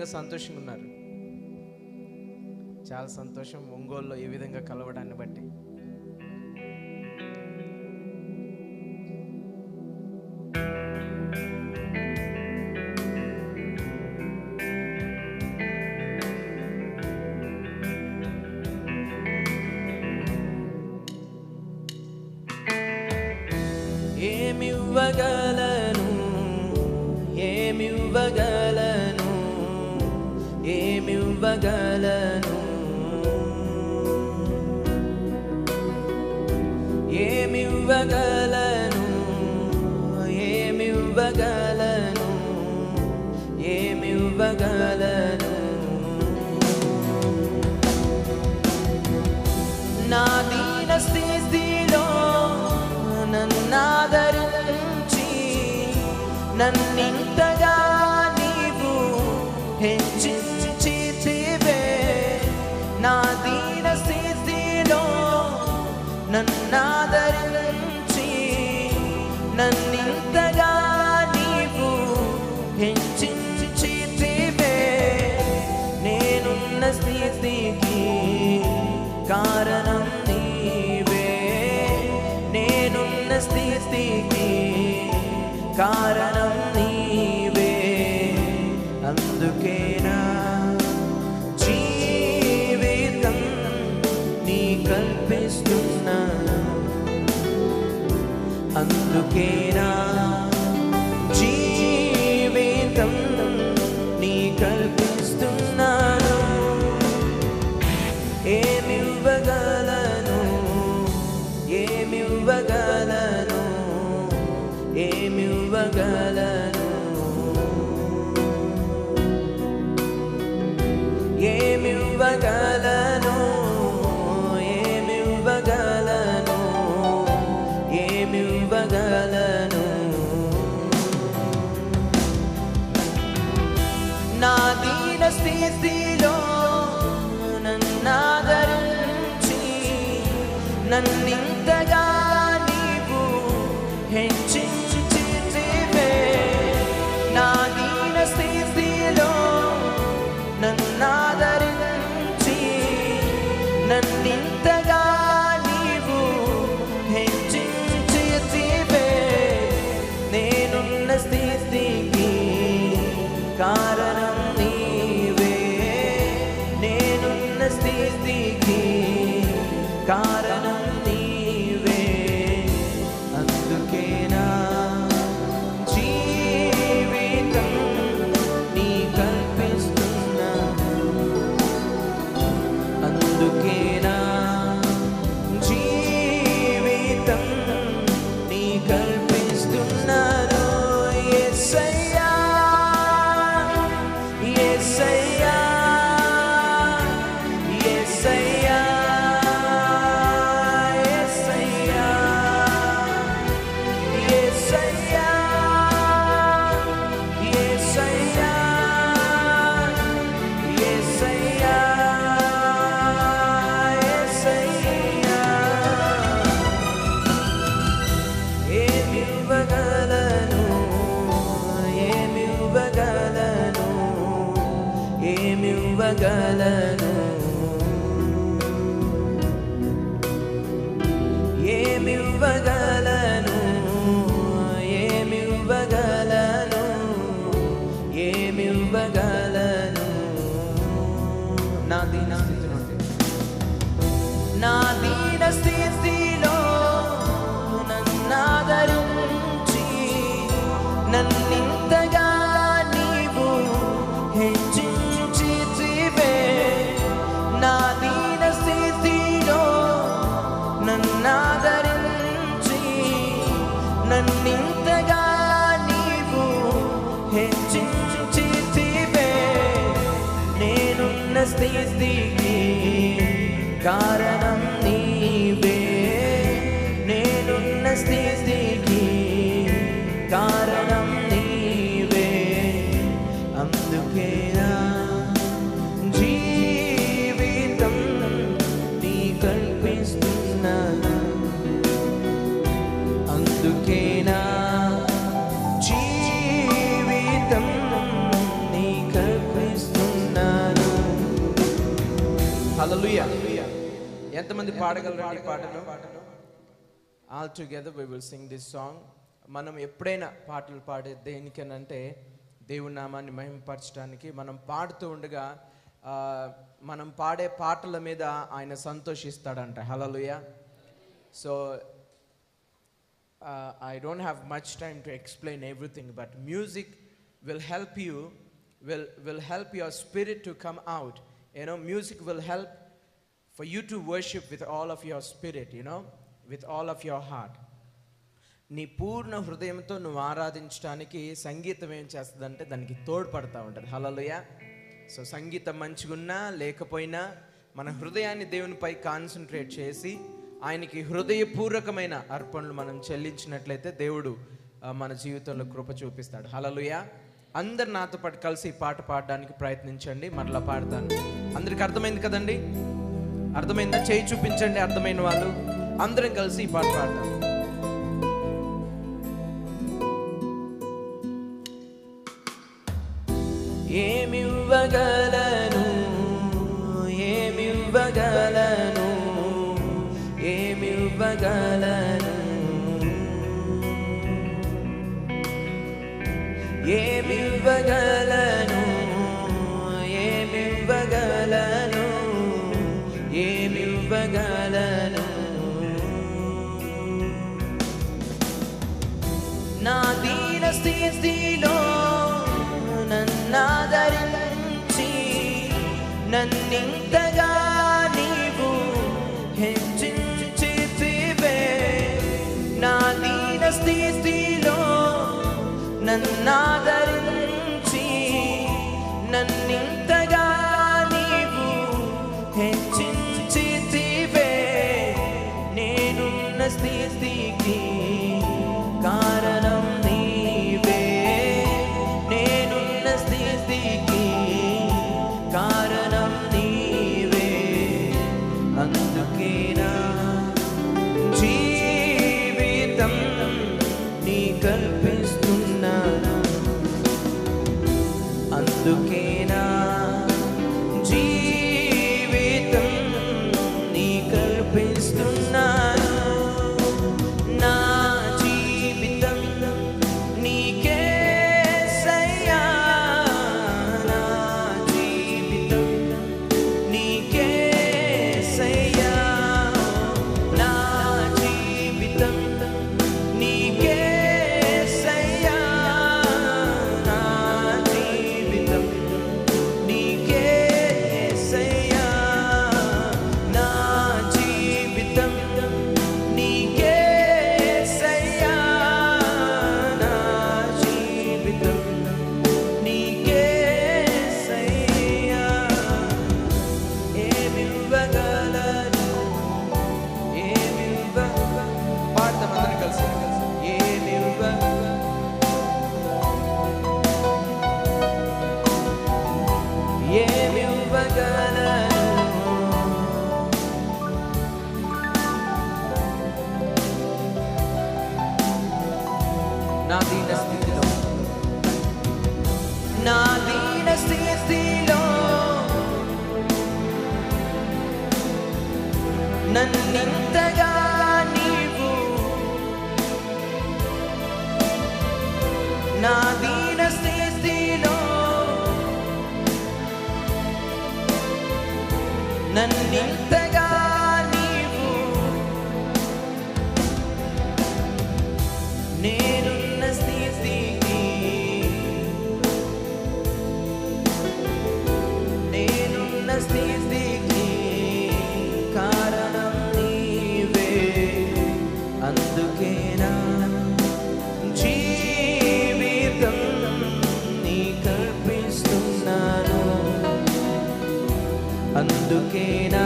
సంతోషంగా ఉన్నారు. చాలా సంతోషం ఒంగోలులో ఈ విధంగా కలవడాన్ని బట్టి. ఏమివ్వగలను ఏమివ్వగలను ఏమివ్వగలను ఏమివ్వగలను ఏమివ్వగలను ఏమివ్వగలను నా దీన స్థితిలో నన్నాదరించి నన్నింతగా నీవు హెచ్చించితివే. నా దీన స్థితిలో నన్నాదరించి నన్నింతగా నీవు హెచ్చించితివే. నేనున్న స్థితికి కారణం నీవే. నేనున్న స్థితికి కారణం నీవే. అందుకేనా జీవితం నీ కల్పిస్తున్నాను. అందుకేనా జీవితం నీ కల్పిస్తున్నాను. ఏమివ్వగలను ఏమివ్వగలను ఏమివ్వగలను ఏమివ్వగలను ఏమివ్వగలను ఏమివ్వగలను. నా దీన స్థితిలో నన్నాదరించి నన్నింతగా నీవు హెచ్చించితివే. నా దీన స్థితిలో నన్నాదరించి నన్నింతగా నీవు హెచ్చించితివే. నేనున్న స్థితికి కారణం నీవే. నేనున్న స్థితికి కారణం నీవే. అందుకేనా జీవితం నీ కల్పిస్తున్నాను. అందుకేనా జీవితం నీ కల్పిస్తున్నాను. యేసయ్యా యేసయ్యా యేసయ్యా ఏమివ్వగలను ఏమివ్వగలను ఏమివ్వగలను ఏమివ్వగలను ఏమివ్వగలను. నా దీన స్థితి నుండి నా దీన స్థితిలో నన్నాదరించి నన్నింతగా నీవు హెచ్చించితివే. నా దీన స్థితిలో నన్నాదరించి నన్నింతగా నీవు హెచ్చించితివే. నేనున్న స్థితికి కారణం నీవే. నేనున్న స్థితికి కారణం నీవే. అందుకేనా జీవితం నీ కల్పిస్తున్నాను. అందుకేనా జీవితం నీ కల్పిస్తున్నాను. హల్లెలూయా. ఎంతమంది పాడగలరు ఈ పాటను? All together we will sing this song. మనం ఎప్పుడైనా పాటలు పాడేది దేనికనంటే దేవుని నామాన్ని మహిమపరచడానికి. మనం పాడుతూ ఉండగా మనం పాడే పాటల మీద ఆయన సంతోషిస్తాడంట. Hallelujah. So I don't have much time to explain everything, but music will help you, will help your spirit to come out. You know, music will help for you to worship with all of your spirit, you know, with all of your heart. నీ పూర్ణ హృదయంతో నువ్వు ఆరాధించడానికి సంగీతం ఏం చేస్తుందంటే దానికి తోడ్పడతా ఉంటుంది. హల్లెలూయా. So సంగీతం మంచిగున్నా లేకపోయినా మన హృదయాన్ని దేవునిపై కాన్సన్ట్రేట్ చేసి ఆయనకి హృదయపూర్వకమైన అర్పణలు మనం చెల్లించినట్లయితే దేవుడు మన జీవితంలో కృప చూపిస్తాడు. హల్లెలూయా. అందరు నాతో పాటు కలిసి ఈ పాట పాడడానికి ప్రయత్నించండి. మరలా పాడతాను. అందరికి అర్థమైంది కదండి? అర్థమైందా? చేయి చూపించండి అర్థమైన వాళ్ళు. అందరం కలిసి ఈ పాట పాడతాం. ఏమివ్వగలను, ఏమివ్వగలను, ఏమివ్వగలను, ఏమివ్వగలను, ఏమివ్వగలను, ఏమివ్వగలను. నా దీన స్థితిలో నన్నాదరించి నన్నింతగా నీవు హెచ్చించితివే. నా దీన స్థితిలో నన్నాదరించి నన్నింతగా నీవు హెచ్చించితివే. నేనున్న స్థితికి కారణం నీవే. నేనున్న స్థితికి కారణం నీవే. అందుకేనా జీవితం నీ కల్పిస్తున్నాను. అందుకేనా జీవితం నీ కల్పిస్తున్నాను. నా జీవితం నీకేసయ్యా. నా జీవితం నీకేసయ్యా. నా జీవితం నీకేసయ్యా. నా జీవితం నీకేసయ్యా. నా జీవితం నీకేసయ్యా. నా జీవితం నీకేసయ్యా. ఏమివ్వగలను, పాడతాం అందరం కలిసి. ఏమివ్వగలను, నా దీన స్థితిలో, నా దీన స్థితిలో నన్నింతగా నీవు, నా దీన స్థితిలో నన్నింతగా నీవు, నేనున్న స్థితికి, నేనున్న స్థితికి కారణం నీవే. అందుకేనా జీవితం నీ కల్పిస్తున్నాను. అందుకేనా